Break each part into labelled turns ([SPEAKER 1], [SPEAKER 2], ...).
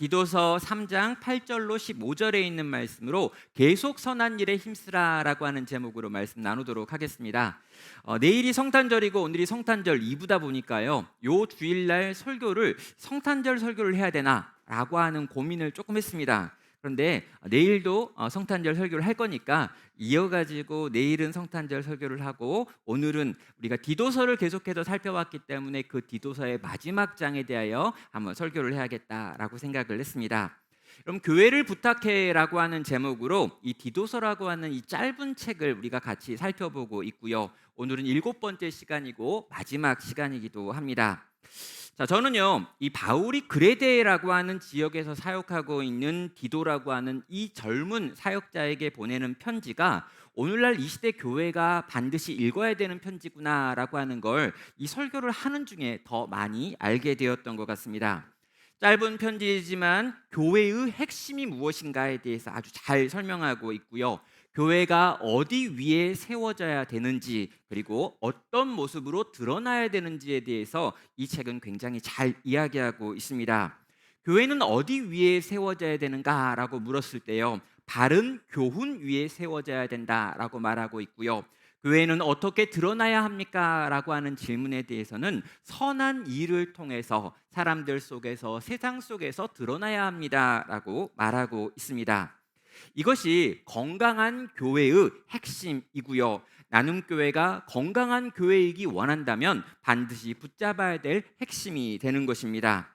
[SPEAKER 1] 디도서 3장 8절로 15절에 있는 말씀으로 계속 선한 일에 힘쓰라라고 하는 제목으로 말씀 나누도록 하겠습니다. 내일이 성탄절이고 오늘이 성탄절 2부다 보니까요. 요 주일날 설교를 성탄절 설교를 해야 되나라고 하는 고민을 조금 했습니다. 그런데 내일도 성탄절 설교를 할 거니까 이어가지고 내일은 성탄절 설교를 하고 오늘은 우리가 디도서를 계속해서 살펴왔기 때문에 그 디도서의 마지막 장에 대하여 한번 설교를 해야겠다라고 생각을 했습니다. 그럼 교회를 부탁해라고 하는 제목으로 이 디도서라고 하는 이 짧은 책을 우리가 같이 살펴보고 있고요. 오늘은 7번째 시간이고 마지막 시간이기도 합니다. 자, 저는요, 이 바울이 그레데라고 하는 지역에서 사역하고 있는 디도라고 하는 이 젊은 사역자에게 보내는 편지가 오늘날 이 시대 교회가 반드시 읽어야 되는 편지구나라고 하는 걸 이 설교를 하는 중에 더 많이 알게 되었던 것 같습니다. 짧은 편지이지만 교회의 핵심이 무엇인가에 대해서 아주 잘 설명하고 있고요. 교회가 어디 위에 세워져야 되는지 그리고 어떤 모습으로 드러나야 되는지에 대해서 이 책은 굉장히 잘 이야기하고 있습니다. 교회는 어디 위에 세워져야 되는가라고 물었을 때요. 바른 교훈 위에 세워져야 된다라고 말하고 있고요. 교회는 어떻게 드러나야 합니까? 라고 하는 질문에 대해서는 선한 일을 통해서 사람들 속에서 세상 속에서 드러나야 합니다 라고 말하고 있습니다. 이것이 건강한 교회의 핵심이고요. 나눔교회가 건강한 교회이기 원한다면 반드시 붙잡아야 될 핵심이 되는 것입니다.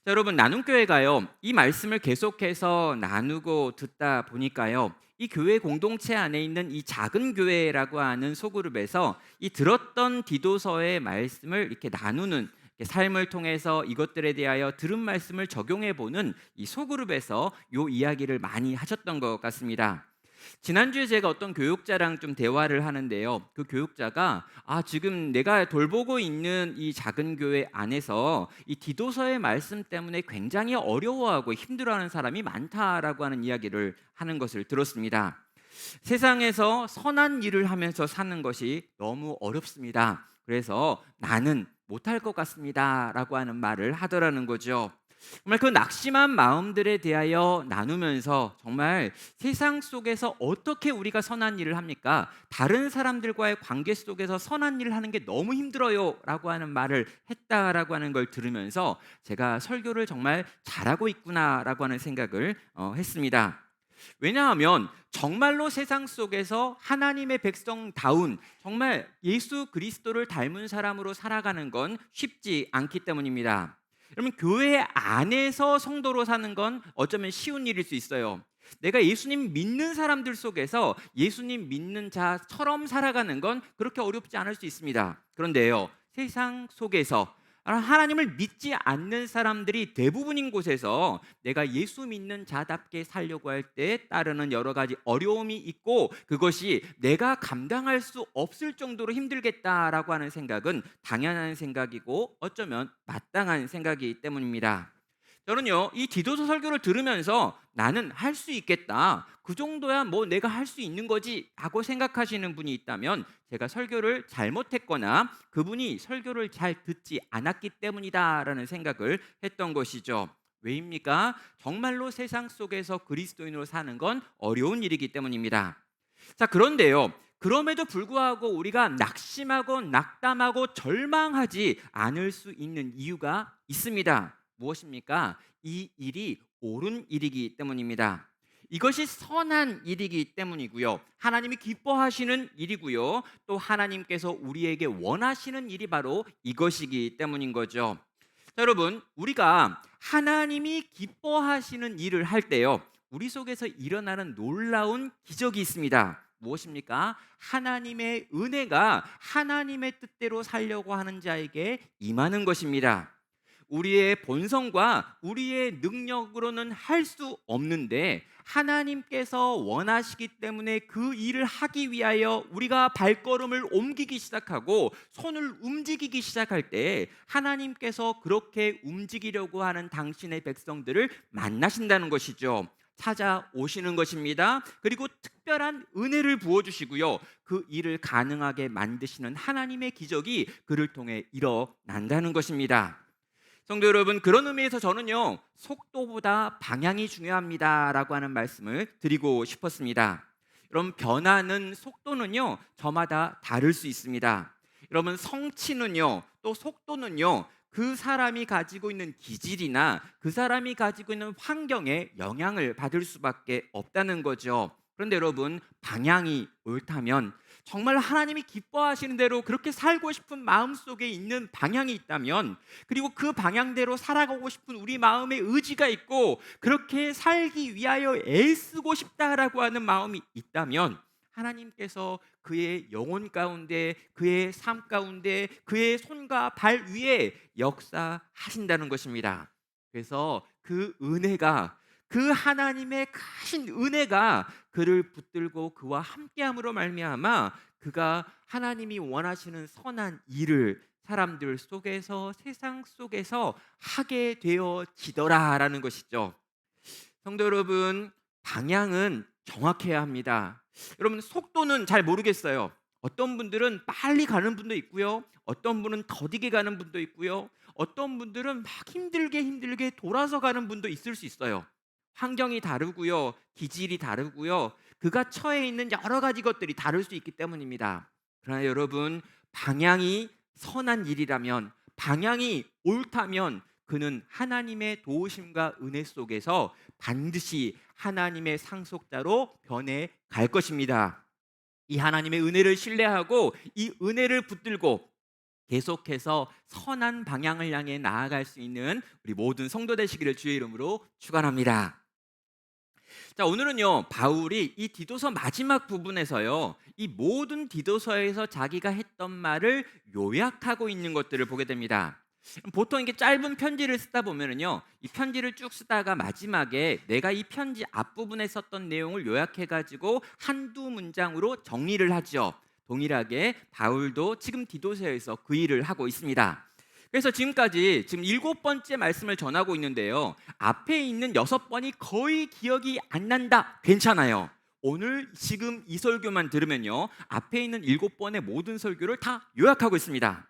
[SPEAKER 1] 자, 여러분, 나눔교회가요, 이 말씀을 계속해서 나누고 듣다 보니까요, 이 교회 공동체 안에 있는 이 작은 교회라고 하는 소그룹에서 이 들었던 디도서의 말씀을 이렇게 나누는 삶을 통해서 이것들에 대하여 들은 말씀을 적용해 보는 이 소그룹에서 이 이야기를 많이 하셨던 것 같습니다. 지난주에 제가 어떤 교육자랑 좀 대화를 하는데요. 그 교육자가 지금 내가 돌보고 있는 이 작은 교회 안에서 이 디도서의 말씀 때문에 굉장히 어려워하고 힘들어하는 사람이 많다라고 하는 이야기를 하는 것을 들었습니다. 세상에서 선한 일을 하면서 사는 것이 너무 어렵습니다. 그래서 나는 못할 것 같습니다 라고 하는 말을 하더라는 거죠. 정말 그 낙심한 마음들에 대하여 나누면서 정말 세상 속에서 어떻게 우리가 선한 일을 합니까? 다른 사람들과의 관계 속에서 선한 일을 하는 게 너무 힘들어요 라고 하는 말을 했다라고 하는 걸 들으면서 제가 설교를 정말 잘하고 있구나라고 하는 생각을 했습니다. 왜냐하면 정말로 세상 속에서 하나님의 백성다운 정말 예수 그리스도를 닮은 사람으로 살아가는 건 쉽지 않기 때문입니다. 여러분, 교회 안에서 성도로 사는 건 어쩌면 쉬운 일일 수 있어요. 내가 예수님 믿는 사람들 속에서 예수님 믿는 자처럼 살아가는 건 그렇게 어렵지 않을 수 있습니다. 그런데요, 세상 속에서 하나님을 믿지 않는 사람들이 대부분인 곳에서 내가 예수 믿는 자답게 살려고 할 때 따르는 여러 가지 어려움이 있고 그것이 내가 감당할 수 없을 정도로 힘들겠다라고 하는 생각은 당연한 생각이고 어쩌면 마땅한 생각이기 때문입니다. 저는요, 이 디도서 설교를 들으면서 나는 할 수 있겠다, 그 정도야 뭐 내가 할 수 있는 거지 라고 생각하시는 분이 있다면 제가 설교를 잘못했거나 그분이 설교를 잘 듣지 않았기 때문이다 라는 생각을 했던 것이죠. 왜입니까? 정말로 세상 속에서 그리스도인으로 사는 건 어려운 일이기 때문입니다. 자, 그런데요, 그럼에도 불구하고 우리가 낙심하고 낙담하고 절망하지 않을 수 있는 이유가 있습니다. 무엇입니까? 이 일이 옳은 일이기 때문입니다. 이것이 선한 일이기 때문이고요. 하나님이 기뻐하시는 일이고요. 또 하나님께서 우리에게 원하시는 일이 바로 이것이기 때문인 거죠. 자, 여러분, 우리가 하나님이 기뻐하시는 일을 할 때요, 우리 속에서 일어나는 놀라운 기적이 있습니다. 무엇입니까? 하나님의 은혜가 하나님의 뜻대로 살려고 하는 자에게 임하는 것입니다. 우리의 본성과 우리의 능력으로는 할 수 없는데 하나님께서 원하시기 때문에 그 일을 하기 위하여 우리가 발걸음을 옮기기 시작하고 손을 움직이기 시작할 때 하나님께서 그렇게 움직이려고 하는 당신의 백성들을 만나신다는 것이죠. 찾아오시는 것입니다. 그리고 특별한 은혜를 부어주시고요, 그 일을 가능하게 만드시는 하나님의 기적이 그를 통해 일어난다는 것입니다. 성도 여러분, 그런 의미에서 저는요, 속도보다 방향이 중요합니다라고 하는 말씀을 드리고 싶었습니다. 여러분, 변화는 속도는요, 저마다 다를 수 있습니다. 여러분, 성취는요, 또 속도는요, 그 사람이 가지고 있는 기질이나 그 사람이 가지고 있는 환경에 영향을 받을 수밖에 없다는 거죠. 그런데 여러분, 방향이 옳다면, 정말 하나님이 기뻐하시는 대로 그렇게 살고 싶은 마음속에 있는 방향이 있다면, 그리고 그 방향대로 살아가고 싶은 우리 마음의 의지가 있고 그렇게 살기 위하여 애쓰고 싶다라고 하는 마음이 있다면, 하나님께서 그의 영혼 가운데, 그의 삶 가운데, 그의 손과 발 위에 역사하신다는 것입니다. 그래서 그 은혜가, 그 하나님의 크신 은혜가 그를 붙들고 그와 함께함으로 말미암아 그가 하나님이 원하시는 선한 일을 사람들 속에서, 세상 속에서 하게 되어지더라라는 것이죠. 성도 여러분, 방향은 정확해야 합니다. 여러분, 속도는 잘 모르겠어요. 어떤 분들은 빨리 가는 분도 있고요, 어떤 분은 더디게 가는 분도 있고요, 어떤 분들은 막 힘들게 돌아서 가는 분도 있을 수 있어요. 환경이 다르고요, 기질이 다르고요, 그가 처해 있는 여러 가지 것들이 다를 수 있기 때문입니다. 그러나 여러분, 방향이 선한 일이라면, 방향이 옳다면 그는 하나님의 도우심과 은혜 속에서 반드시 하나님의 상속자로 변해 갈 것입니다. 이 하나님의 은혜를 신뢰하고 이 은혜를 붙들고 계속해서 선한 방향을 향해 나아갈 수 있는 우리 모든 성도 되시기를 주의 이름으로 축원합니다. 자, 오늘은요, 바울이 이 디도서 마지막 부분에서요, 이 모든 디도서에서 자기가 했던 말을 요약하고 있는 것들을 보게 됩니다. 보통 이렇게 짧은 편지를 쓰다 보면은요, 이 편지를 쭉 쓰다가 마지막에 내가 이 편지 앞부분에 썼던 내용을 요약해 가지고 한두 문장으로 정리를 하죠. 동일하게 바울도 지금 디도서에서 그 일을 하고 있습니다. 그래서 지금까지 지금 7번째 말씀을 전하고 있는데요, 앞에 있는 6번이 거의 기억이 안 난다, 괜찮아요. 오늘 지금 이 설교만 들으면요, 앞에 있는 7번의 모든 설교를 다 요약하고 있습니다.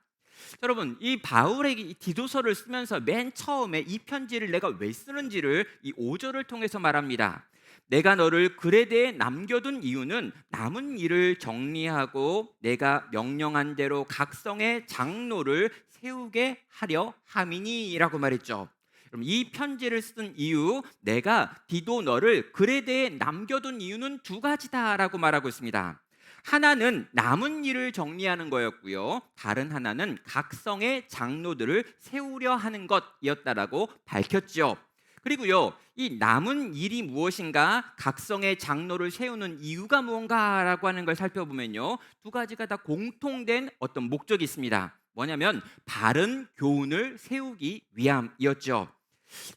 [SPEAKER 1] 여러분, 이 바울의 이 디도서를 쓰면서 맨 처음에 이 편지를 내가 왜 쓰는지를 이 5절을 통해서 말합니다. 내가 너를 그레데에 남겨둔 이유는 남은 일을 정리하고 내가 명령한 대로 각성의 장로를 세우게 하려 함이니라고 말했죠. 그럼 이 편지를 쓴 이유, 내가 디도 너를 그레데에 남겨둔 이유는 두 가지다라고 말하고 있습니다. 하나는 남은 일을 정리하는 거였고요, 다른 하나는 각성의 장로들을 세우려 하는 것이었다라고 밝혔죠. 그리고요, 이 남은 일이 무엇인가, 각성의 장로를 세우는 이유가 무언가라고 하는 걸 살펴보면요, 두 가지가 다 공통된 어떤 목적이 있습니다. 뭐냐면 바른 교훈을 세우기 위함이었죠.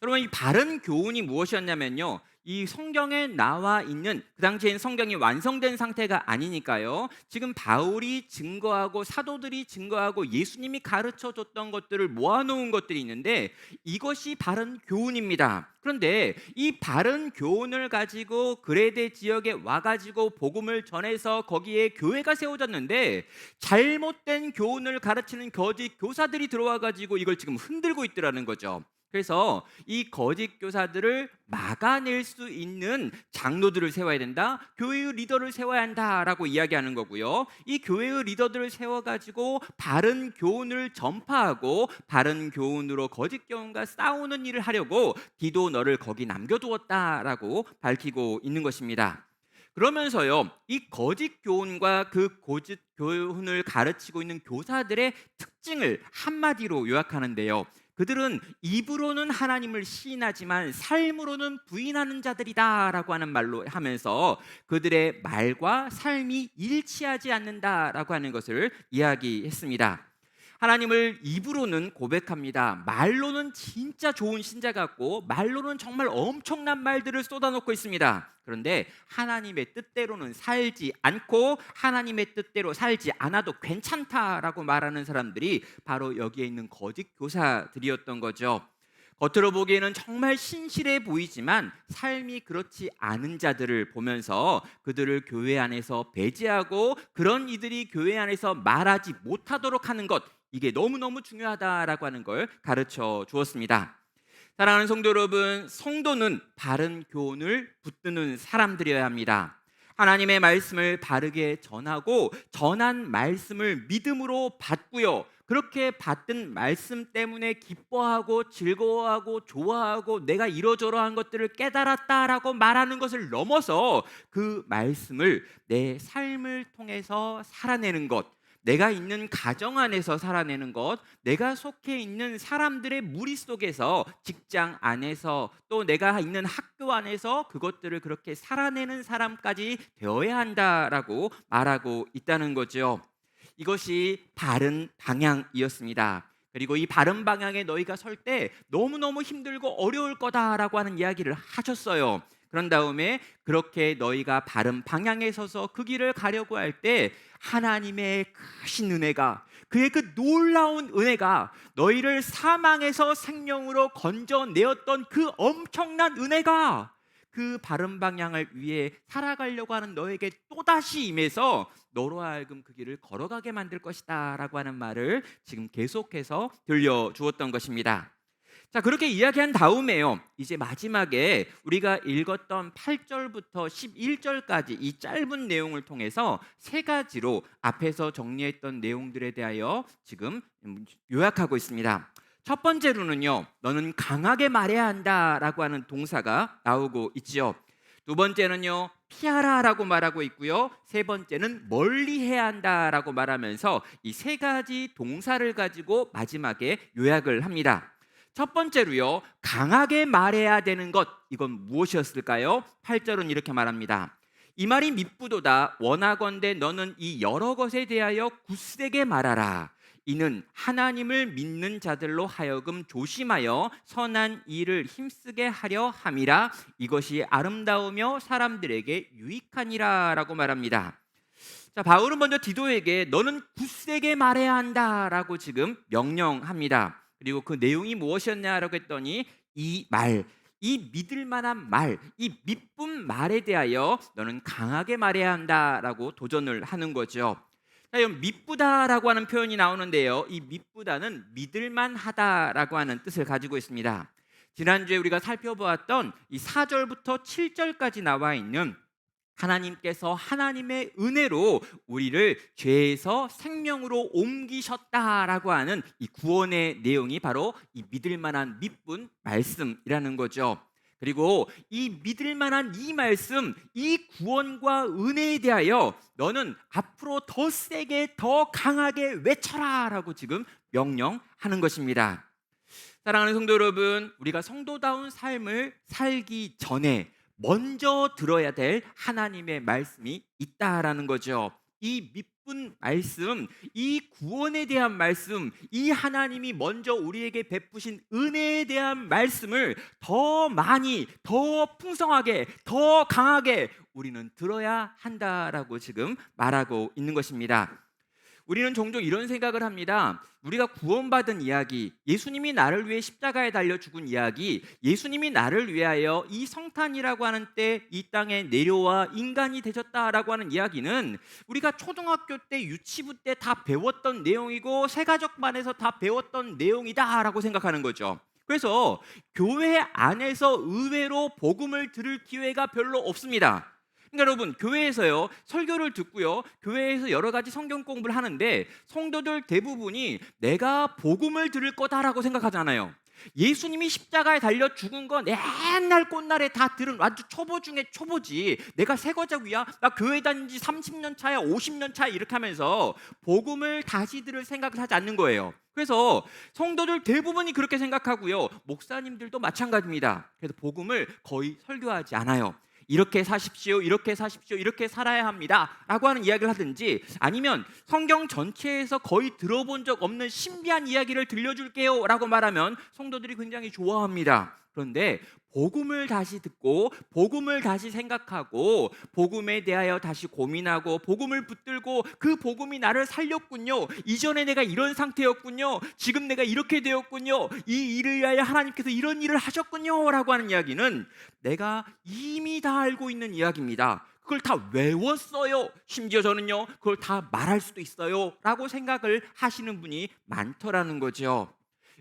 [SPEAKER 1] 여러분, 이 바른 교훈이 무엇이었냐면요, 이 성경에 나와 있는, 그 당시엔 성경이 완성된 상태가 아니니까요, 지금 바울이 증거하고 사도들이 증거하고 예수님이 가르쳐 줬던 것들을 모아놓은 것들이 있는데, 이것이 바른 교훈입니다. 그런데 이 바른 교훈을 가지고 그레데 지역에 와가지고 복음을 전해서 거기에 교회가 세워졌는데, 잘못된 교훈을 가르치는 거짓 교사들이 들어와가지고 이걸 지금 흔들고 있더라는 거죠. 그래서 이 거짓 교사들을 막아낼 수 있는 장로들을 세워야 된다, 교회의 리더를 세워야 한다라고 이야기하는 거고요, 이 교회의 리더들을 세워가지고 바른 교훈을 전파하고 바른 교훈으로 거짓 교훈과 싸우는 일을 하려고 디도 너를 거기 남겨두었다라고 밝히고 있는 것입니다. 그러면서요, 이 거짓 교훈과 그 거짓 교훈을 가르치고 있는 교사들의 특징을 한마디로 요약하는데요, 그들은 입으로는 하나님을 시인하지만 삶으로는 부인하는 자들이다라고 하는 말로 하면서 그들의 말과 삶이 일치하지 않는다라고 하는 것을 이야기했습니다. 하나님을 입으로는 고백합니다. 말로는 진짜 좋은 신자 같고 말로는 정말 엄청난 말들을 쏟아놓고 있습니다. 그런데 하나님의 뜻대로는 살지 않고 하나님의 뜻대로 살지 않아도 괜찮다라고 말하는 사람들이 바로 여기에 있는 거짓 교사들이었던 거죠. 겉으로 보기에는 정말 신실해 보이지만 삶이 그렇지 않은 자들을 보면서 그들을 교회 안에서 배제하고 그런 이들이 교회 안에서 말하지 못하도록 하는 것, 이게 너무너무 중요하다라고 하는 걸 가르쳐 주었습니다. 사랑하는 성도 여러분, 성도는 바른 교훈을 붙드는 사람들이어야 합니다. 하나님의 말씀을 바르게 전하고 전한 말씀을 믿음으로 받고요. 그렇게 받은 말씀 때문에 기뻐하고 즐거워하고 좋아하고 내가 이러저러한 것들을 깨달았다라고 말하는 것을 넘어서 그 말씀을 내 삶을 통해서 살아내는 것, 내가 있는 가정 안에서 살아내는 것, 내가 속해 있는 사람들의 무리 속에서, 직장 안에서, 또 내가 있는 학교 안에서 그것들을 그렇게 살아내는 사람까지 되어야 한다라고 말하고 있다는 거죠. 이것이 바른 방향이었습니다. 그리고 이 바른 방향에 너희가 설 때 너무너무 힘들고 어려울 거다라고 하는 이야기를 하셨어요. 그런 다음에 그렇게 너희가 바른 방향에 서서 그 길을 가려고 할 때 하나님의 크신 은혜가, 그의 그 놀라운 은혜가, 너희를 사망에서 생명으로 건져내었던 그 엄청난 은혜가 그 바른 방향을 위해 살아가려고 하는 너에게 또다시 임해서 너로 하여금 그 길을 걸어가게 만들 것이다 라고 하는 말을 지금 계속해서 들려주었던 것입니다. 자, 그렇게 이야기한 다음에요, 이제 마지막에 우리가 읽었던 8절부터 11절까지 이 짧은 내용을 통해서 세 가지로 앞에서 정리했던 내용들에 대하여 지금 요약하고 있습니다. 첫 번째로는요, 너는 강하게 말해야 한다라고 하는 동사가 나오고 있지요. 두 번째는요, 피하라라고 말하고 있고요. 세 번째는 멀리해야 한다라고 말하면서 이 세 가지 동사를 가지고 마지막에 요약을 합니다. 첫 번째로요, 강하게 말해야 되는 것, 이건 무엇이었을까요? 8절은 이렇게 말합니다. 이 말이 밉부도다. 원하건대 너는 이 여러 것에 대하여 굳세게 말하라. 이는 하나님을 믿는 자들로 하여금 조심하여 선한 일을 힘쓰게 하려 함이라. 이것이 아름다우며 사람들에게 유익하니라 라고 말합니다. 자, 바울은 먼저 디도에게 너는 굳세게 말해야 한다라고 지금 명령합니다. 그리고 그 내용이 무엇이었냐라고 했더니 이 말, 이 믿을 만한 말, 이 믿분 말에 대하여 너는 강하게 말해야 한다라고 도전을 하는 거죠. 자, 믿부다라고 하는 표현이 나오는데요, 이 믿부다는 믿을만하다라고 하는 뜻을 가지고 있습니다. 지난주에 우리가 살펴보았던 이 4절부터 7절까지 나와 있는 하나님께서 하나님의 은혜로 우리를 죄에서 생명으로 옮기셨다라고 하는 이 구원의 내용이 바로 이 믿을 만한 믿분 말씀이라는 거죠. 그리고 이 믿을 만한 이 말씀, 이 구원과 은혜에 대하여 너는 앞으로 더 세게, 더 강하게 외쳐라라고 지금 명령하는 것입니다. 사랑하는 성도 여러분, 우리가 성도다운 삶을 살기 전에 먼저 들어야 될 하나님의 말씀이 있다라는 거죠. 이 믿분 말씀, 이 구원에 대한 말씀, 이 하나님이 먼저 우리에게 베푸신 은혜에 대한 말씀을 더 많이, 더 풍성하게, 더 강하게 우리는 들어야 한다라고 지금 말하고 있는 것입니다. 우리는 종종 이런 생각을 합니다. 우리가 구원받은 이야기, 예수님이 나를 위해 십자가에 달려 죽은 이야기, 예수님이 나를 위하여 이 성탄이라고 하는 때 이 땅에 내려와 인간이 되셨다라고 하는 이야기는 우리가 초등학교 때, 유치부 때 다 배웠던 내용이고 새가족반에서 다 배웠던 내용이다라고 생각하는 거죠. 그래서 교회 안에서 의외로 복음을 들을 기회가 별로 없습니다. 그러니까 여러분, 교회에서요 설교를 듣고요, 교회에서 여러 가지 성경 공부를 하는데 성도들 대부분이 내가 복음을 들을 거다라고 생각하잖아요. 예수님이 십자가에 달려 죽은 건 옛날 꽃날에 다 들은 아주 초보 중에 초보지, 내가 새거자위야, 나 교회 다닌 지 30년 차야, 50년 차야, 이렇게 하면서 복음을 다시 들을 생각을 하지 않는 거예요. 그래서 성도들 대부분이 그렇게 생각하고요, 목사님들도 마찬가지입니다. 그래서 복음을 거의 설교하지 않아요. 이렇게 사십시오, 이렇게 사십시오, 이렇게 살아야 합니다 라고 하는 이야기를 하든지, 아니면 성경 전체에서 거의 들어본 적 없는 신비한 이야기를 들려줄게요 라고 말하면 성도들이 굉장히 좋아합니다. 그런데 복음을 다시 듣고 복음을 다시 생각하고 복음에 대하여 다시 고민하고 복음을 붙들고 그 복음이 나를 살렸군요, 이전에 내가 이런 상태였군요, 지금 내가 이렇게 되었군요, 이 일을 위하여 하나님께서 이런 일을 하셨군요 라고 하는 이야기는 내가 이미 다 알고 있는 이야기입니다. 그걸 다 외웠어요. 심지어 저는요, 그걸 다 말할 수도 있어요. 라고 생각을 하시는 분이 많더라는 거죠.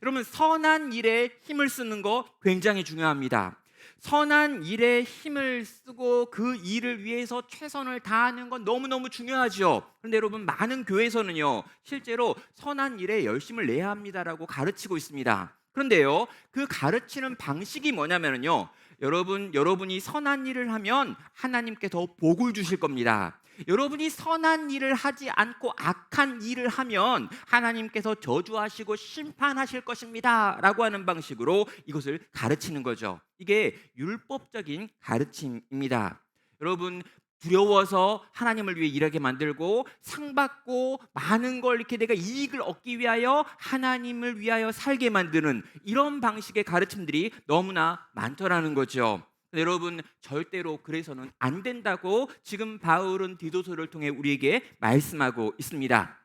[SPEAKER 1] 여러분, 선한 일에 힘을 쓰는 거 굉장히 중요합니다. 선한 일에 힘을 쓰고 그 일을 위해서 최선을 다하는 건 너무너무 중요하죠. 그런데 여러분, 많은 교회에서는요, 실제로 선한 일에 열심을 내야 합니다라고 가르치고 있습니다. 그런데요, 그 가르치는 방식이 뭐냐면요, 여러분이 선한 일을 하면 하나님께 더 복을 주실 겁니다. 여러분이 선한 일을 하지 않고 악한 일을 하면 하나님께서 저주하시고 심판하실 것입니다 라고 하는 방식으로 이것을 가르치는 거죠. 이게 율법적인 가르침입니다. 여러분, 두려워서 하나님을 위해 일하게 만들고 상 받고 많은 걸 이렇게 내가 이익을 얻기 위하여 하나님을 위하여 살게 만드는 이런 방식의 가르침들이 너무나 많더라는 거죠. 여러분, 절대로 그래서는 안 된다고 지금 바울은 디도서를 통해 우리에게 말씀하고 있습니다.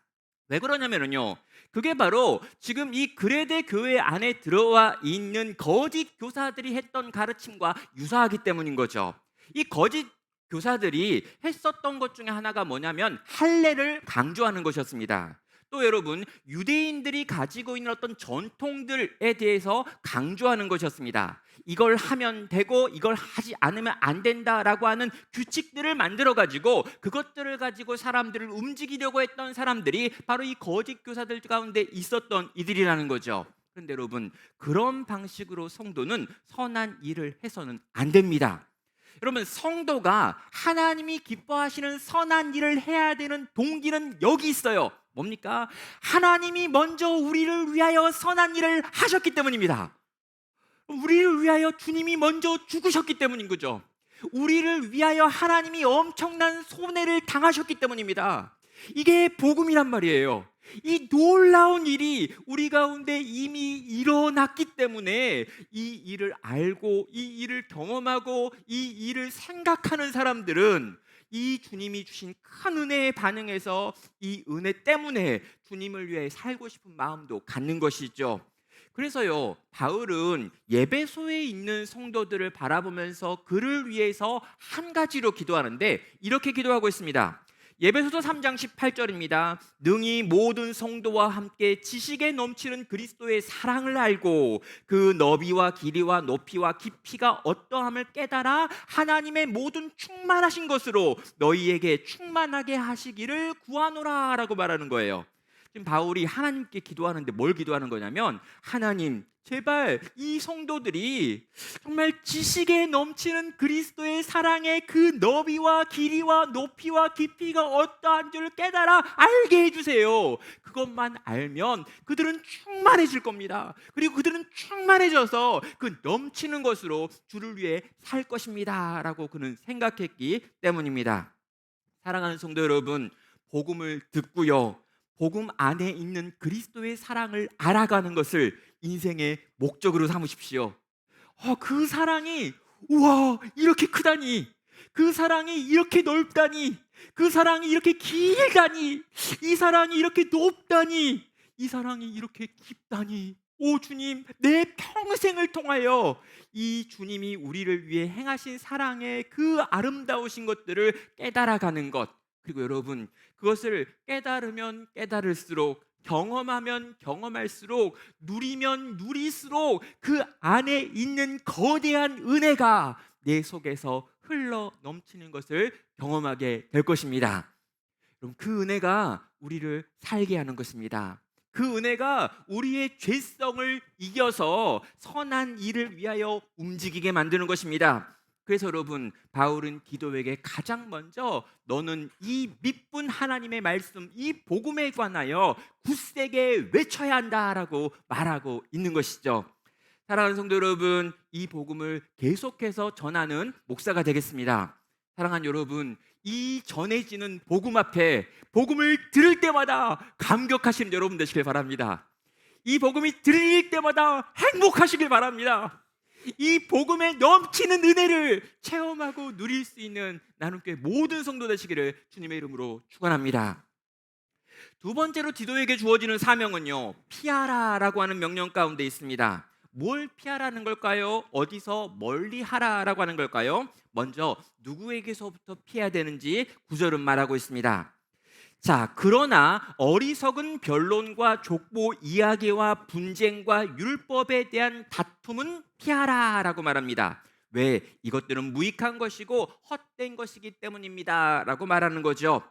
[SPEAKER 1] 왜 그러냐면요, 그게 바로 지금 이 그레데 교회 안에 들어와 있는 거짓 교사들이 했던 가르침과 유사하기 때문인 거죠. 이 거짓 교사들이 했었던 것 중에 하나가 뭐냐면 할례를 강조하는 것이었습니다. 또 여러분, 유대인들이 가지고 있는 어떤 전통들에 대해서 강조하는 것이었습니다. 이걸 하면 되고 이걸 하지 않으면 안 된다라고 하는 규칙들을 만들어 가지고 그것들을 가지고 사람들을 움직이려고 했던 사람들이 바로 이 거짓 교사들 가운데 있었던 이들이라는 거죠. 그런데 여러분, 그런 방식으로 성도는 선한 일을 해서는 안 됩니다. 여러분, 성도가 하나님이 기뻐하시는 선한 일을 해야 되는 동기는 여기 있어요. 뭡니까? 하나님이 먼저 우리를 위하여 선한 일을 하셨기 때문입니다. 우리를 위하여 주님이 먼저 죽으셨기 때문인 거죠. 우리를 위하여 하나님이 엄청난 손해를 당하셨기 때문입니다. 이게 복음이란 말이에요. 이 놀라운 일이 우리 가운데 이미 일어났기 때문에 이 일을 알고 이 일을 경험하고 이 일을 생각하는 사람들은 이 주님이 주신 큰 은혜에 반응해서 이 은혜 때문에 주님을 위해 살고 싶은 마음도 갖는 것이죠. 그래서요, 바울은 예배소에 있는 성도들을 바라보면서 그를 위해서 한 가지로 기도하는데 이렇게 기도하고 있습니다. 예배소서 3장 18절입니다. 능히 모든 성도와 함께 지식에 넘치는 그리스도의 사랑을 알고 그 너비와 길이와 높이와 깊이가 어떠함을 깨달아 하나님의 모든 충만하신 것으로 너희에게 충만하게 하시기를 구하노라 라고 말하는 거예요. 지금 바울이 하나님께 기도하는데 뭘 기도하는 거냐면, 하나님, 제발 이 성도들이 정말 지식에 넘치는 그리스도의 사랑의 그 너비와 길이와 높이와 깊이가 어떠한 줄을 깨달아 알게 해주세요. 그것만 알면 그들은 충만해질 겁니다. 그리고 그들은 충만해져서 그 넘치는 것으로 주를 위해 살 것입니다 라고 그는 생각했기 때문입니다. 사랑하는 성도 여러분, 복음을 듣고요, 복음 안에 있는 그리스도의 사랑을 알아가는 것을 인생의 목적으로 삼으십시오. 그 사랑이 우와 이렇게 크다니, 그 사랑이 이렇게 넓다니, 그 사랑이 이렇게 길다니, 이 사랑이 이렇게 높다니, 이 사랑이 이렇게 깊다니, 오 주님, 내 평생을 통하여 이 주님이 우리를 위해 행하신 사랑의 그 아름다우신 것들을 깨달아가는 것, 그리고 여러분, 그것을 깨달으면 깨달을수록, 경험하면 경험할수록, 누리면 누릴수록 그 안에 있는 거대한 은혜가 내 속에서 흘러 넘치는 것을 경험하게 될 것입니다. 여러분, 그 은혜가 우리를 살게 하는 것입니다. 그 은혜가 우리의 죄성을 이겨서 선한 일을 위하여 움직이게 만드는 것입니다. 그래서 여러분, 바울은 디도에게 가장 먼저 너는 이 미쁜 하나님의 말씀, 이 복음에 관하여 굳세게 외쳐야 한다라고 말하고 있는 것이죠. 사랑하는 성도 여러분, 이 복음을 계속해서 전하는 목사가 되겠습니다. 사랑하는 여러분, 이 전해지는 복음 앞에 복음을 들을 때마다 감격하시는 여러분 되시길 바랍니다. 이 복음이 들릴 때마다 행복하시길 바랍니다. 이 복음에 넘치는 은혜를 체험하고 누릴 수 있는 나눔교회 모든 성도 되시기를 주님의 이름으로 축원합니다. 두 번째로 디도에게 주어지는 사명은요, 피하라라고 하는 명령 가운데 있습니다. 뭘 피하라는 걸까요? 어디서 멀리 하라라고 하는 걸까요? 먼저 누구에게서부터 피해야 되는지 구절은 말하고 있습니다. 자, 그러나 어리석은 변론과 족보 이야기와 분쟁과 율법에 대한 다툼은 피하라라고 말합니다. 왜? 이것들은 무익한 것이고 헛된 것이기 때문입니다라고 말하는 거죠.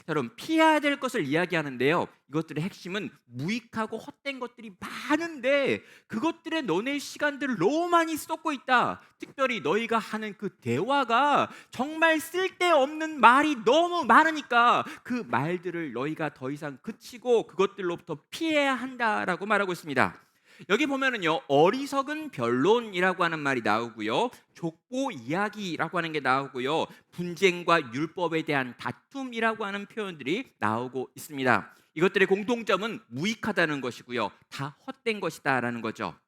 [SPEAKER 1] 여러분, 피해야 될 것을 이야기하는데요. 이것들의 핵심은 무익하고 헛된 것들이 많은데 그것들에 너네 시간들을 너무 많이 쏟고 있다. 특별히 너희가 하는 그 대화가 정말 쓸데없는 말이 너무 많으니까 그 말들을 너희가 더 이상 그치고 그것들로부터 피해야 한다라고 말하고 있습니다. 여기 보면은요, 어리석은 변론이라고 하는 말이 나오고요, 족보 이야기라고 하는 게 나오고요, 분쟁과 율법에 대한 다툼이라고 하는 표현들이 나오고 있습니다. 이것들의 공통점은 무익하다는 것이고요, 다 헛된 것이다라는 거죠.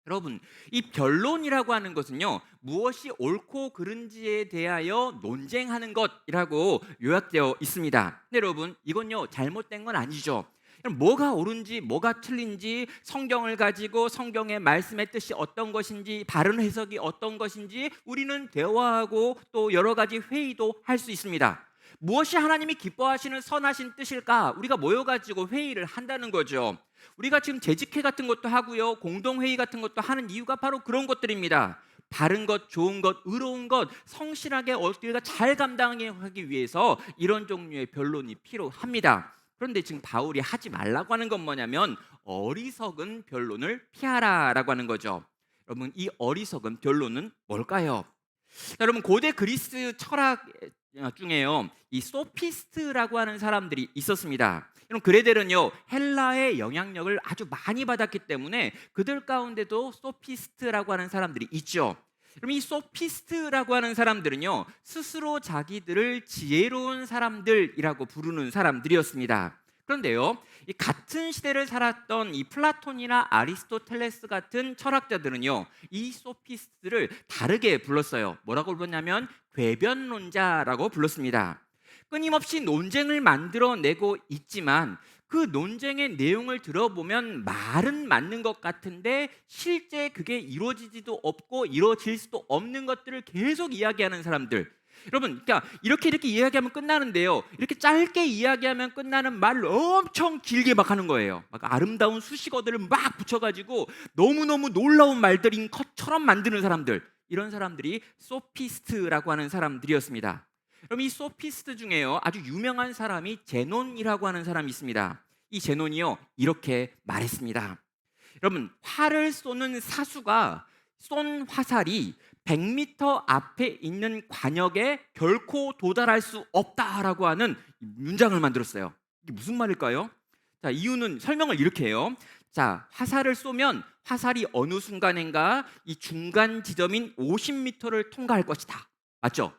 [SPEAKER 1] 여러분, 이 변론이라고 하는 것은요, 무엇이 옳고 그른지에 대하여 논쟁하는 것이라고 요약되어 있습니다. 근데 여러분, 이건요, 잘못된 건 아니죠. 그럼 뭐가 옳은지 뭐가 틀린지, 성경을 가지고 성경의 말씀의 뜻이 어떤 것인지, 바른 해석이 어떤 것인지 우리는 대화하고 또 여러 가지 회의도 할 수 있습니다. 무엇이 하나님이 기뻐하시는 선하신 뜻일까? 우리가 모여가지고 회의를 한다는 거죠. 우리가 지금 재직회 같은 것도 하고요, 공동회의 같은 것도 하는 이유가 바로 그런 것들입니다. 바른 것, 좋은 것, 의로운 것, 성실하게 우리가 잘 감당하기 위해서 이런 종류의 변론이 필요합니다. 그런데 지금 바울이 하지 말라고 하는 건 뭐냐면 어리석은 변론을 피하라라고 하는 거죠. 여러분, 이 어리석은 변론은 뭘까요? 여러분, 고대 그리스 철학 중에요, 이 소피스트라고 하는 사람들이 있었습니다. 여러분, 그레델은요, 헬라의 영향력을 아주 많이 받았기 때문에 그들 가운데도 소피스트라고 하는 사람들이 있죠. 그럼 이 소피스트라고 하는 사람들은요, 스스로 자기들을 지혜로운 사람들이라고 부르는 사람들이었습니다. 그런데요, 이 같은 시대를 살았던 이 플라톤이나 아리스토텔레스 같은 철학자들은요, 이 소피스트를 다르게 불렀어요. 뭐라고 불렀냐면 궤변론자라고 불렀습니다. 끊임없이 논쟁을 만들어내고 있지만 그 논쟁의 내용을 들어보면 말은 맞는 것 같은데 실제 그게 이루어지지도 없고 이루어질 수도 없는 것들을 계속 이야기하는 사람들. 여러분, 그러니까 이렇게 이야기하면 끝나는데요, 이렇게 짧게 이야기하면 끝나는 말을 엄청 길게 막 하는 거예요. 막 아름다운 수식어들을 막 붙여가지고 너무너무 놀라운 말들인 것처럼 만드는 사람들, 이런 사람들이 소피스트라고 하는 사람들이었습니다. 그럼 이 소피스트 중에요, 아주 유명한 사람이 제논이라고 하는 사람이 있습니다. 이 제논이요, 이렇게 말했습니다. 여러분, 활을 쏘는 사수가 쏜 화살이 100m 앞에 있는 관역에 결코 도달할 수 없다라고 하는 문장을 만들었어요. 이게 무슨 말일까요? 자, 이유는 설명을 이렇게 해요. 자, 화살을 쏘면 화살이 어느 순간인가 이 중간 지점인 50m를 통과할 것이다. 맞죠?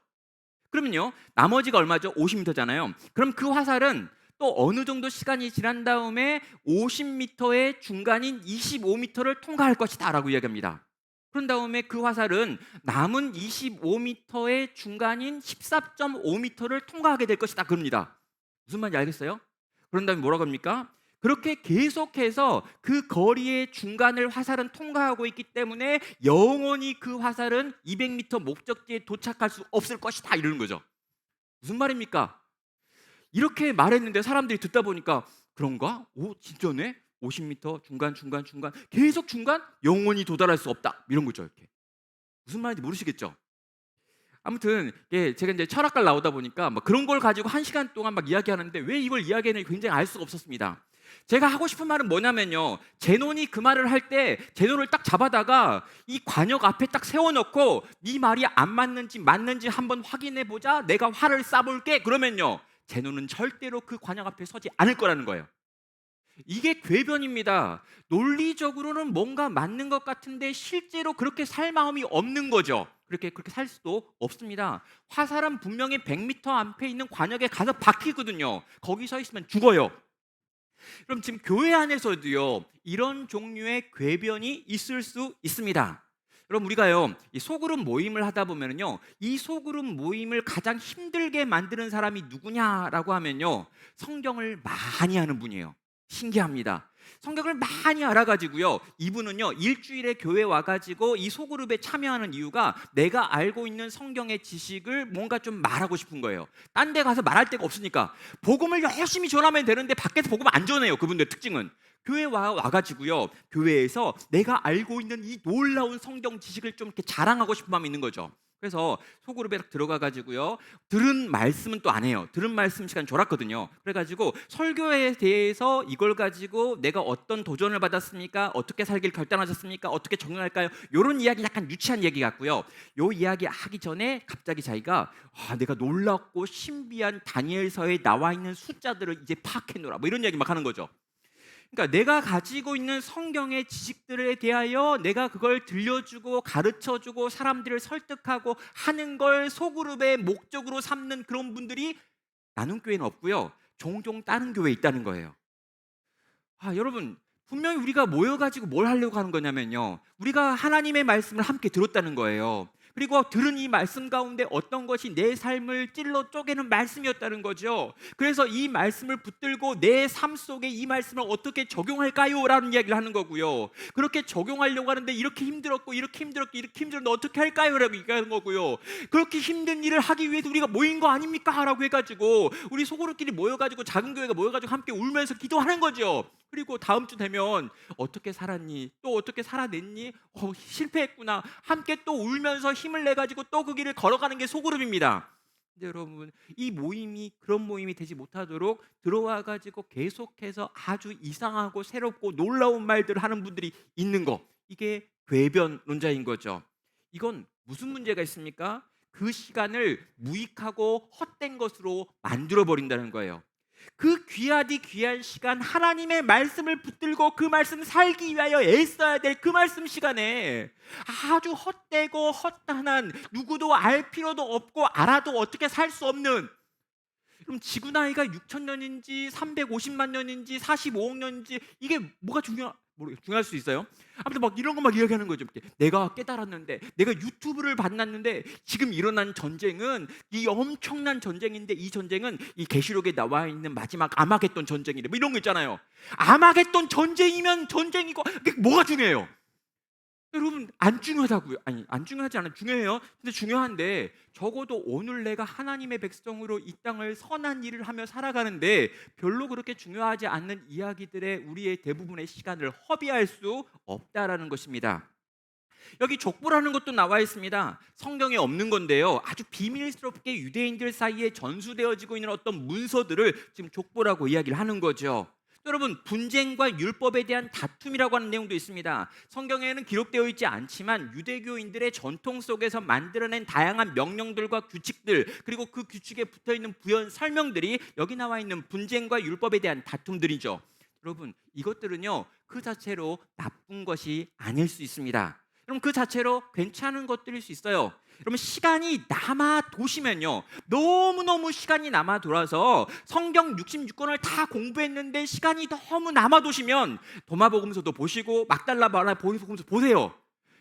[SPEAKER 1] 그러면요, 나머지가 얼마죠? 50m잖아요. 그럼 그 화살은 또 어느 정도 시간이 지난 다음에 50m의 중간인 25m를 통과할 것이다 라고 이야기합니다. 그런 다음에 그 화살은 남은 25m의 중간인 14.5m를 통과하게 될 것이다 그럽니다. 무슨 말인지 알겠어요? 그런 다음에 뭐라고 합니까? 그렇게 계속해서 그 거리의 중간을 화살은 통과하고 있기 때문에 영원히 그 화살은 200m 목적지에 도착할 수 없을 것이다 이러는 거죠. 무슨 말입니까? 이렇게 말했는데 사람들이 듣다 보니까 그런가? 오, 진짜네? 50m 중간 계속 중간 영원히 도달할 수 없다 이런 거죠. 이렇게 무슨 말인지 모르시겠죠? 아무튼 제가 이제 철학과를 나오다 보니까 막 그런 걸 가지고 1시간 동안 막 이야기하는데 왜 이걸 이야기하는지 굉장히 알 수가 없었습니다. 제가 하고 싶은 말은 뭐냐면요, 제논이 그 말을 할 때 제논을 딱 잡아다가 이 관역 앞에 딱 세워놓고 네 말이 안 맞는지 맞는지 한번 확인해 보자, 내가 화를 쏴볼게, 그러면요 제논은 절대로 그 관역 앞에 서지 않을 거라는 거예요. 이게 궤변입니다. 논리적으로는 뭔가 맞는 것 같은데 실제로 그렇게 살 마음이 없는 거죠. 그렇게 살 수도 없습니다. 화살은 분명히 100m 앞에 있는 관역에 가서 박히거든요. 거기 서 있으면 죽어요. 그럼 지금 교회 안에서도요, 이런 종류의 궤변이 있을 수 있습니다. 그럼 우리가요, 이 소그룹 모임을 하다 보면요, 이 소그룹 모임을 가장 힘들게 만드는 사람이 누구냐라고 하면요, 성경을 많이 하는 분이에요. 신기합니다. 성경을 많이 알아가지고요. 이분은요 일주일에 교회 와가지고 이 소그룹에 참여하는 이유가 내가 알고 있는 성경의 지식을 뭔가 좀 말하고 싶은 거예요. 딴 데 가서 말할 데가 없으니까 복음을 열심히 전하면 되는데 밖에서 복음 안 전해요. 그분들 특징은 교회 와가지고요 교회에서 내가 알고 있는 이 놀라운 성경 지식을 좀 이렇게 자랑하고 싶은 마음이 있는 거죠. 그래서 소그룹에 들어가 가지고요 들은 말씀은 또 안 해요. 들은 말씀 시간 졸았거든요. 그래가지고 설교에 대해서 이걸 가지고 내가 어떤 도전을 받았습니까? 어떻게 살길 결단하셨습니까? 어떻게 적용할까요? 이런 이야기 약간 유치한 얘기 같고요. 요 이야기 하기 전에 갑자기 자기가 내가 놀랍고 신비한 다니엘서에 나와 있는 숫자들을 이제 파악해놓으라 뭐 이런 이야기 막 하는 거죠. 그러니까 내가 가지고 있는 성경의 지식들에 대하여 내가 그걸 들려주고 가르쳐주고 사람들을 설득하고 하는 걸 소그룹의 목적으로 삼는 그런 분들이 나눔 교회는 없고요. 종종 다른 교회에 있다는 거예요. 여러분 분명히 우리가 모여가지고 뭘 하려고 하는 거냐면요. 우리가 하나님의 말씀을 함께 들었다는 거예요. 그리고 들은 이 말씀 가운데 어떤 것이 내 삶을 찔러 쪼개는 말씀이었다는 거죠. 그래서 이 말씀을 붙들고 내 삶 속에 이 말씀을 어떻게 적용할까요? 라는 이야기를 하는 거고요. 그렇게 적용하려고 하는데 이렇게 힘들었고 이렇게 힘들었고 이렇게 힘들었는데 어떻게 할까요? 라고 얘기하는 거고요. 그렇게 힘든 일을 하기 위해서 우리가 모인 거 아닙니까? 라고 해가지고 우리 소그룹끼리 모여가지고 작은 교회가 모여가지고 함께 울면서 기도하는 거죠. 그리고 다음 주 되면 어떻게 살았니? 또 어떻게 살아냈니? 실패했구나. 함께 또 울면서 힘을 내가지고 또 그 길을 걸어가는 게 소그룹입니다. 근데 여러분 이 모임이 그런 모임이 되지 못하도록 들어와가지고 계속해서 아주 이상하고 새롭고 놀라운 말들을 하는 분들이 있는 거, 이게 궤변론자인 거죠. 이건 무슨 문제가 있습니까? 그 시간을 무익하고 헛된 것으로 만들어 버린다는 거예요. 그 귀하디 귀한 시간, 하나님의 말씀을 붙들고 그 말씀 살기 위하여 애써야 될 그 말씀 시간에 아주 헛되고 헛단한, 누구도 알 필요도 없고 알아도 어떻게 살 수 없는, 그럼 지구 나이가 6천 년인지 350만 년인지 45억 년인지 이게 뭐가 중요할 수 있어요? 아무튼 막 이런 거 막 이야기하는 거죠. 내가 깨달았는데, 내가 유튜브를 만났는데 지금 일어난 전쟁은 이 엄청난 전쟁인데, 이 전쟁은 이 계시록에 나와 있는 마지막 아마겟돈 전쟁이래. 뭐 이런 거 있잖아요. 아마겟돈 전쟁이면 전쟁이고 그게 뭐가 중요해요? 여러분 안 중요하다고요? 아니 안 중요하지 않아요. 중요해요. 근데 중요한데 적어도 오늘 내가 하나님의 백성으로 이 땅을 선한 일을 하며 살아가는데 별로 그렇게 중요하지 않는 이야기들에 우리의 대부분의 시간을 허비할 수 없다라는 것입니다. 여기 족보라는 것도 나와 있습니다. 성경에 없는 건데요. 아주 비밀스럽게 유대인들 사이에 전수되어지고 있는 어떤 문서들을 지금 족보라고 이야기를 하는 거죠. 여러분 분쟁과 율법에 대한 다툼이라고 하는 내용도 있습니다. 성경에는 기록되어 있지 않지만 유대교인들의 전통 속에서 만들어낸 다양한 명령들과 규칙들, 그리고 그 규칙에 붙어있는 부연 설명들이 여기 나와 있는 분쟁과 율법에 대한 다툼들이죠. 여러분 이것들은요 그 자체로 나쁜 것이 아닐 수 있습니다. 그럼 그 자체로 괜찮은 것들일 수 있어요. 그러면 시간이 남아 도시면요, 너무너무 시간이 남아 돌아서 성경 66권을 다 공부했는데 시간이 너무 남아 도시면 도마복음서도 보시고 막달라 바라 복음서 보세요.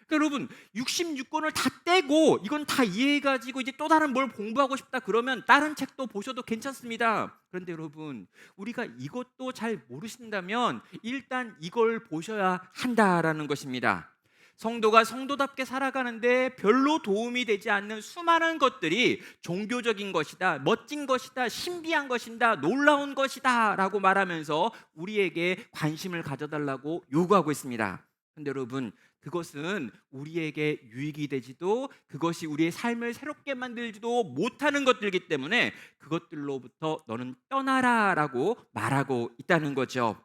[SPEAKER 1] 그러니까 여러분 66권을 다 떼고 이건 다 이해해가지고 이제 또 다른 뭘 공부하고 싶다 그러면 다른 책도 보셔도 괜찮습니다. 그런데 여러분 우리가 이것도 잘 모르신다면 일단 이걸 보셔야 한다라는 것입니다. 성도가 성도답게 살아가는데 별로 도움이 되지 않는 수많은 것들이 종교적인 것이다, 멋진 것이다, 신비한 것이다, 놀라운 것이다 라고 말하면서 우리에게 관심을 가져달라고 요구하고 있습니다. 그런데 여러분 그것은 우리에게 유익이 되지도, 그것이 우리의 삶을 새롭게 만들지도 못하는 것들이기 때문에 그것들로부터 너는 떠나라 라고 말하고 있다는 거죠.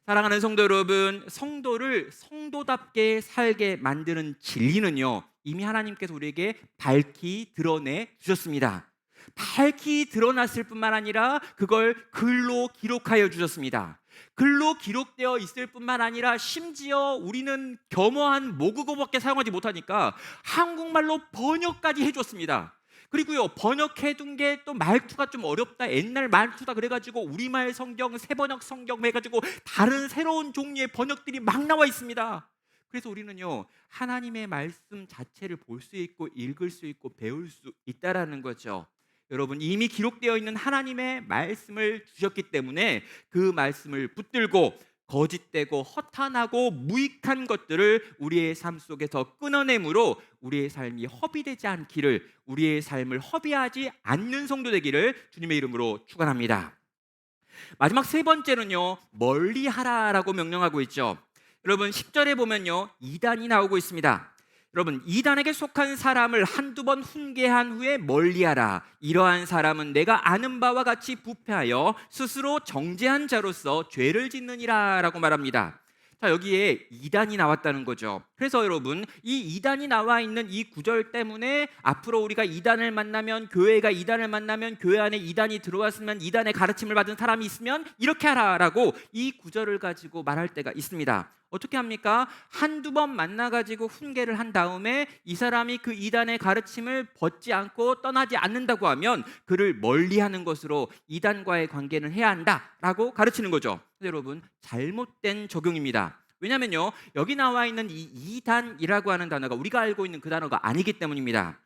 [SPEAKER 1] 사랑하는 성도 여러분, 성도를 성도답게 살게 만드는 진리는요 이미 하나님께서 우리에게 밝히 드러내 주셨습니다. 밝히 드러났을 뿐만 아니라 그걸 글로 기록하여 주셨습니다. 글로 기록되어 있을 뿐만 아니라 심지어 우리는 겸허한 모국어밖에 사용하지 못하니까 한국말로 번역까지 해줬습니다. 그리고요 번역해둔 게 또 말투가 좀 어렵다, 옛날 말투다 그래가지고 우리말 성경, 새번역 성경 해가지고 다른 새로운 종류의 번역들이 막 나와 있습니다. 그래서 우리는요 하나님의 말씀 자체를 볼 수 있고 읽을 수 있고 배울 수 있다라는 거죠. 여러분 이미 기록되어 있는 하나님의 말씀을 주셨기 때문에 그 말씀을 붙들고 거짓되고 허탄하고 무익한 것들을 우리의 삶 속에서 끊어내므로 우리의 삶이 허비되지 않기를, 우리의 삶을 허비하지 않는 성도 되기를 주님의 이름으로 축원합니다. 마지막 세 번째는요, 멀리하라라고 명령하고 있죠. 여러분 10절에 보면요, 이단이 나오고 있습니다. 여러분, 이단에게 속한 사람을 한두 번 훈계한 후에 멀리하라. 이러한 사람은 내가 아는 바와 같이 부패하여 스스로 정죄한 자로서 죄를 짓느니라 라고 말합니다. 자, 여기에 이단이 나왔다는 거죠. 그래서 여러분, 이 이단이 나와 있는 이 구절 때문에 앞으로 우리가 이단을 만나면, 교회가 이단을 만나면, 교회 안에 이단이 들어왔으면, 이단의 가르침을 받은 사람이 있으면 이렇게 하라라고 이 구절을 가지고 말할 때가 있습니다. 어떻게 합니까? 한두 번 만나가지고 훈계를 한 다음에 이 사람이 그 이단의 가르침을 벗지 않고 떠나지 않는다고 하면 그를 멀리하는 것으로 이단과의 관계는 해야 한다라고 가르치는 거죠. 여러분, 잘못된 적용입니다. 왜냐하면요, 여기 나와 있는 이 이단이라고 하는 단어가 우리가 알고 있는 그 단어가 아니기 때문입니다.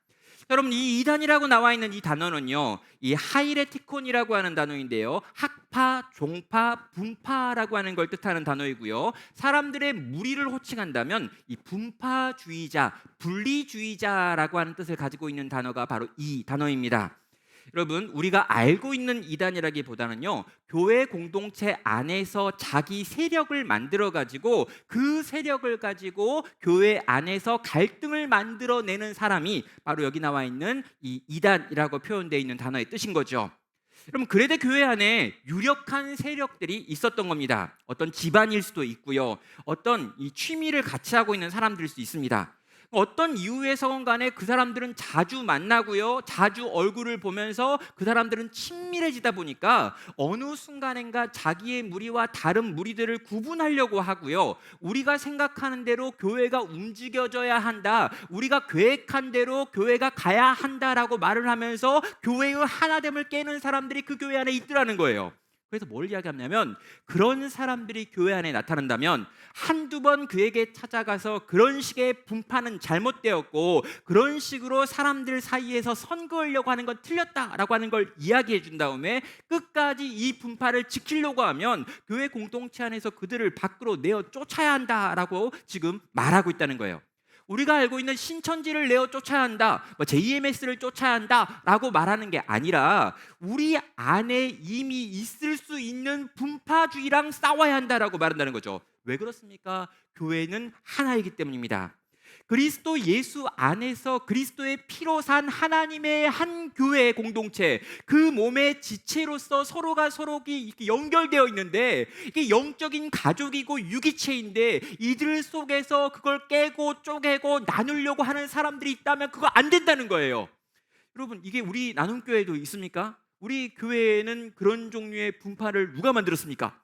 [SPEAKER 1] 여러분, 이 이단이라고 나와 있는 이 단어는요, 이 하이레티콘이라고 하는 단어인데요, 학파, 종파, 분파라고 하는 걸 뜻하는 단어이고요, 사람들의 무리를 호칭한다면 이 분파주의자, 분리주의자라고 하는 뜻을 가지고 있는 단어가 바로 이 단어입니다. 여러분, 우리가 알고 있는 이단이라기보다는요, 교회 공동체 안에서 자기 세력을 만들어 가지고 그 세력을 가지고 교회 안에서 갈등을 만들어내는 사람이 바로 여기 나와 있는 이 이단이라고 표현되어 있는 단어의 뜻인 거죠. 여러분, 그레데 교회 안에 유력한 세력들이 있었던 겁니다. 어떤 집안일 수도 있고요, 어떤 이 취미를 같이 하고 있는 사람들일 수 있습니다. 어떤 이유에서건 간에 그 사람들은 자주 만나고요, 자주 얼굴을 보면서 그 사람들은 친밀해지다 보니까 어느 순간인가 자기의 무리와 다른 무리들을 구분하려고 하고요, 우리가 생각하는 대로 교회가 움직여져야 한다, 우리가 계획한 대로 교회가 가야 한다라고 말을 하면서 교회의 하나됨을 깨는 사람들이 그 교회 안에 있더라는 거예요. 그래서 뭘 이야기하냐면, 그런 사람들이 교회 안에 나타난다면 한두 번 그에게 찾아가서 그런 식의 분파는 잘못되었고 그런 식으로 사람들 사이에서 선거하려고 하는 건 틀렸다라고 하는 걸 이야기해 준 다음에 끝까지 이 분파를 지키려고 하면 교회 공동체 안에서 그들을 밖으로 내어 쫓아야 한다라고 지금 말하고 있다는 거예요. 우리가 알고 있는 신천지를 내어 쫓아야 한다, JMS를 쫓아야 한다라고 말하는 게 아니라 우리 안에 이미 있을 수 있는 분파주의랑 싸워야 한다라고 말한다는 거죠. 왜 그렇습니까? 교회는 하나이기 때문입니다. 그리스도 예수 안에서 그리스도의 피로 산 하나님의 한 교회 공동체, 그 몸의 지체로서 서로가 서로기 연결되어 있는데, 이게 영적인 가족이고 유기체인데 이들 속에서 그걸 깨고 쪼개고 나누려고 하는 사람들이 있다면 그거 안 된다는 거예요. 여러분, 이게 우리 나눔교회도 있습니까? 우리 교회에는 그런 종류의 분파를 누가 만들었습니까?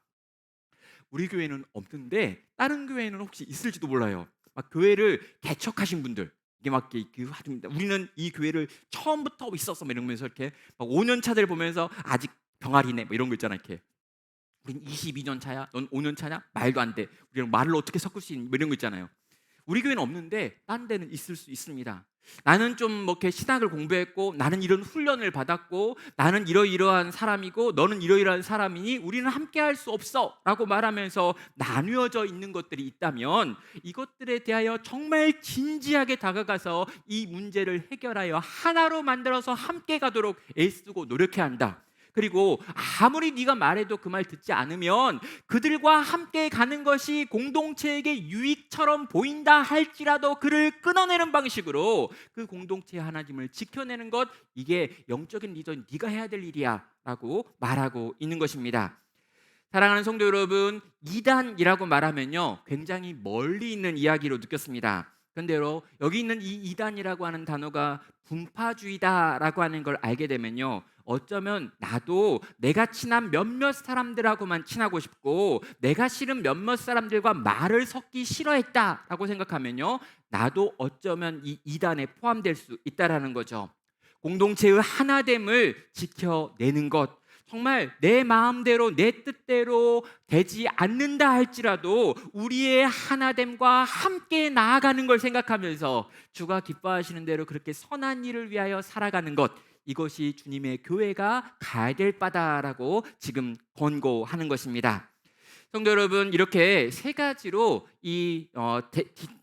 [SPEAKER 1] 우리 교회는 없는데 다른 교회는 혹시 있을지도 몰라요. 막 교회를 개척하신 분들, 이게 막 우리는 이 교회를 처음부터 있었어 이러면서 이렇게 막 5년 차들 보면서 아직 병아리네 이런 거 있잖아. 이렇게 우린 22년 차야, 넌 5년 차냐? 말도 안 돼. 우리는 말을 어떻게 섞을 수 있니? 이런 거 있잖아요. 우리 교회는 없는데 딴 데는 있을 수 있습니다. 나는 좀 이렇게 신학을 공부했고, 나는 이런 훈련을 받았고, 나는 이러이러한 사람이고, 너는 이러이러한 사람이니 우리는 함께 할 수 없어 라고 말하면서 나누어져 있는 것들이 있다면 이것들에 대하여 정말 진지하게 다가가서 이 문제를 해결하여 하나로 만들어서 함께 가도록 애쓰고 노력해야 한다. 그리고 아무리 네가 말해도 그 말 듣지 않으면 그들과 함께 가는 것이 공동체에게 유익처럼 보인다 할지라도 그를 끊어내는 방식으로 그 공동체의 하나님을 지켜내는 것, 이게 영적인 리더인 네가 해야 될 일이야 라고 말하고 있는 것입니다. 사랑하는 성도 여러분, 이단이라고 말하면요 굉장히 멀리 있는 이야기로 느꼈습니다. 그런데 여기 있는 이 이단이라고 하는 단어가 분파주의다라고 하는 걸 알게 되면요, 어쩌면 나도 내가 친한 몇몇 사람들하고만 친하고 싶고 내가 싫은 몇몇 사람들과 말을 섞기 싫어했다라고 생각하면요, 나도 어쩌면 이 이단에 포함될 수 있다라는 거죠. 공동체의 하나됨을 지켜내는 것, 정말 내 마음대로 내 뜻대로 되지 않는다 할지라도 우리의 하나됨과 함께 나아가는 걸 생각하면서 주가 기뻐하시는 대로 그렇게 선한 일을 위하여 살아가는 것, 이것이 주님의 교회가 가야 될 바다라고 지금 권고하는 것입니다. 성도 여러분, 이렇게 세 가지로 이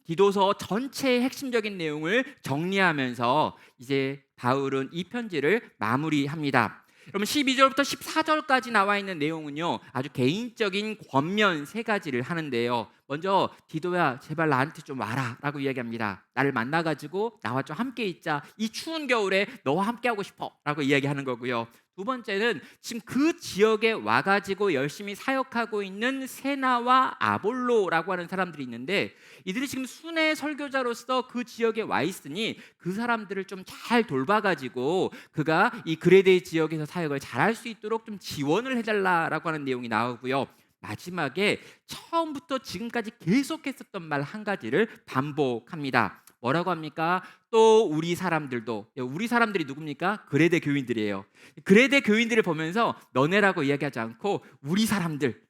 [SPEAKER 1] 디도서 전체의 핵심적인 내용을 정리하면서 이제 바울은 이 편지를 마무리합니다. 여러분, 12절부터 14절까지 나와 있는 내용은요, 아주 개인적인 권면 세 가지를 하는데요. 먼저 디도야, 제발 나한테 좀 와라 라고 이야기합니다. 나를 만나가지고 나와 좀 함께 있자. 이 추운 겨울에 너와 함께 하고 싶어 라고 이야기하는 거고요. 두 번째는 지금 그 지역에 와가지고 열심히 사역하고 있는 세나와 아볼로라고 하는 사람들이 있는데, 이들이 지금 순회 설교자로서 그 지역에 와 있으니 그 사람들을 좀 잘 돌봐가지고 그가 이 그레데 지역에서 사역을 잘할 수 있도록 좀 지원을 해달라라고 하는 내용이 나오고요. 마지막에 처음부터 지금까지 계속했었던 말 한 가지를 반복합니다. 뭐라고 합니까? 또 우리 사람들도. 우리 사람들이 누굽니까? 그레데 교인들이에요. 그레데 교인들을 보면서 너네라고 이야기하지 않고 우리 사람들,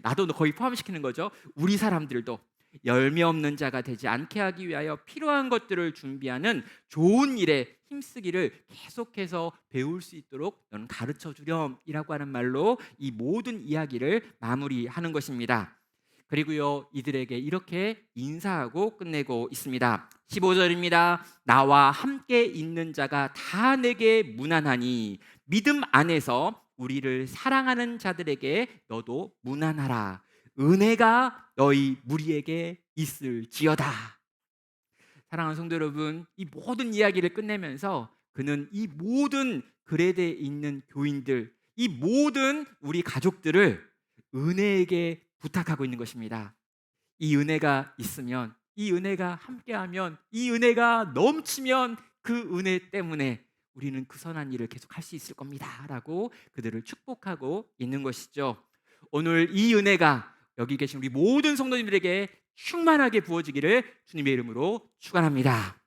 [SPEAKER 1] 나도 거의 포함시키는 거죠. 우리 사람들도 열매 없는 자가 되지 않게 하기 위하여 필요한 것들을 준비하는 좋은 일에 힘쓰기를 계속해서 배울 수 있도록 너는 가르쳐 주렴이라고 하는 말로 이 모든 이야기를 마무리하는 것입니다. 그리고요, 이들에게 이렇게 인사하고 끝내고 있습니다. 15절입니다. 나와 함께 있는 자가 다 내게 무난하니 믿음 안에서 우리를 사랑하는 자들에게 너도 무난하라. 은혜가 너희 무리에게 있을지어다. 사랑하는 성도 여러분, 이 모든 이야기를 끝내면서 그는 이 모든 그레데에 있는 교인들, 이 모든 우리 가족들을 은혜에게 부탁하고 있는 것입니다. 이 은혜가 있으면, 이 은혜가 함께하면, 이 은혜가 넘치면 그 은혜 때문에 우리는 그 선한 일을 계속 할 수 있을 겁니다 라고 그들을 축복하고 있는 것이죠. 오늘 이 은혜가 여기 계신 우리 모든 성도님들에게 충만하게 부어지기를 주님의 이름으로 축원합니다.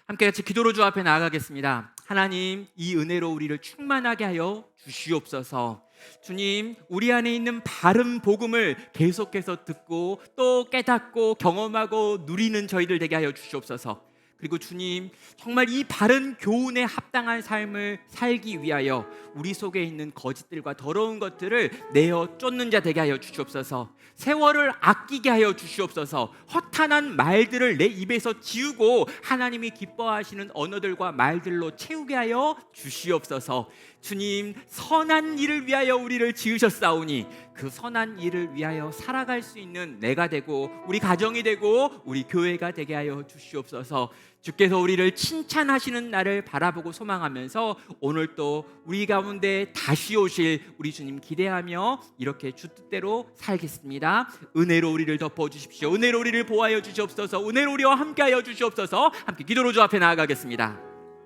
[SPEAKER 1] 함께 같이 기도로 주 앞에 나아가겠습니다. 하나님, 이 은혜로 우리를 충만하게 하여 주시옵소서. 주님, 우리 안에 있는 바른 복음을 계속해서 듣고 또 깨닫고 경험하고 누리는 저희들 되게 하여 주시옵소서. 그리고 주님, 정말 이 바른 교훈에 합당한 삶을 살기 위하여 우리 속에 있는 거짓들과 더러운 것들을 내어 쫓는 자 되게 하여 주시옵소서. 세월을 아끼게 하여 주시옵소서. 허탄한 말들을 내 입에서 지우고 하나님이 기뻐하시는 언어들과 말들로 채우게 하여 주시옵소서. 주님, 선한 일을 위하여 우리를 지으셨사오니 그 선한 일을 위하여 살아갈 수 있는 내가 되고 우리 가정이 되고 우리 교회가 되게 하여 주시옵소서. 주께서 우리를 칭찬하시는 날을 바라보고 소망하면서 오늘 또 우리 가운데 다시 오실 우리 주님 기대하며 이렇게 주 뜻대로 살겠습니다. 은혜로 우리를 덮어주십시오. 은혜로 우리를 보호하여 주시옵소서. 은혜로 우리와 함께하여 주시옵소서. 함께 기도로 주 앞에 나아가겠습니다.